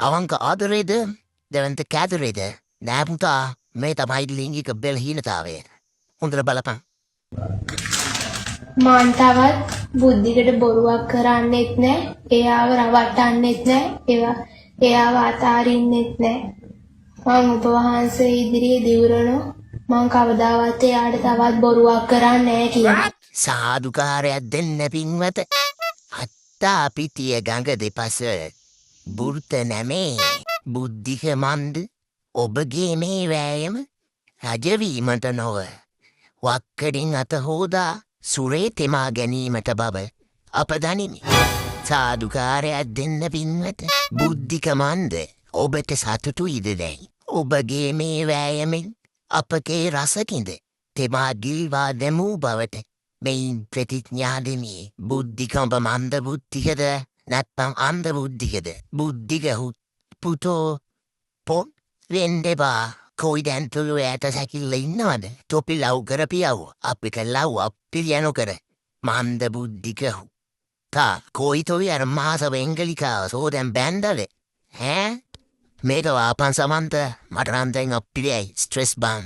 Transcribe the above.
අවංක ආදරේද දෙවන්ත කෑදරේද නෑපුතා මේ තමයි ලිංගික බෙල්හීනතාවය. හොඳට බලපන්. මාන්තාවත් බුද්ධිකට බොරුවක් කරන්නෙත් නෑ. එයාව රවට්ටන්නෙත් නෑ. එයාව අතාරින්නෙත් නෑ. මං ඔබ වහන්සේ ඉදිරියේ දිවුරනෝ මං කවදාවත් එයාට තවත් බොරුවක් කරන්නේ නෑ කියලා. සාදුකාරයක් දෙන්න පින්වත. අත්තා පිටිය ගඟ දෙපස බුර්ත නැමේ බුද්ධික මන්ද ඔබගේ මේ වෑයම රජවීමට නොව වක්කඩින් අත හෝදා සුරේ තෙමා ගැනීමට බව අප දනිමි. සාදුකාරයක් දෙන්න පින්වත. බුද්ධික මන්ද ඔබට සතුටු ඉදදැයි. ඔබගේ මේ වෑයමෙන් අපගේ රසකින්ද තෙමා ගිල්වා දැමූ බවට මෙයින් ප්‍රතිඥාදමී. බුද්ධිකඹ මන්ද බුද්ධිකද නැත්නම් අන්ද බුද්ධිකද බුද්ධිකහු පුතෝ පොන් වෙන්ඩෙබා කොයි දැන්තුළු ඇයට සැකිල්ල ඉන්නවද. තොපි ලව් කරපියව් අපිට ලව් අපිරියනො කර මන්ද බුද්ධිකහු තා කොයිතොවි අර මාසව එංගලිකාව සෝදැම් බැන්ඩල හැ මේක වාපන් සමන්ත මටරන්තෙන් අපිරියයි ස්ට්‍රෙස් බාන්.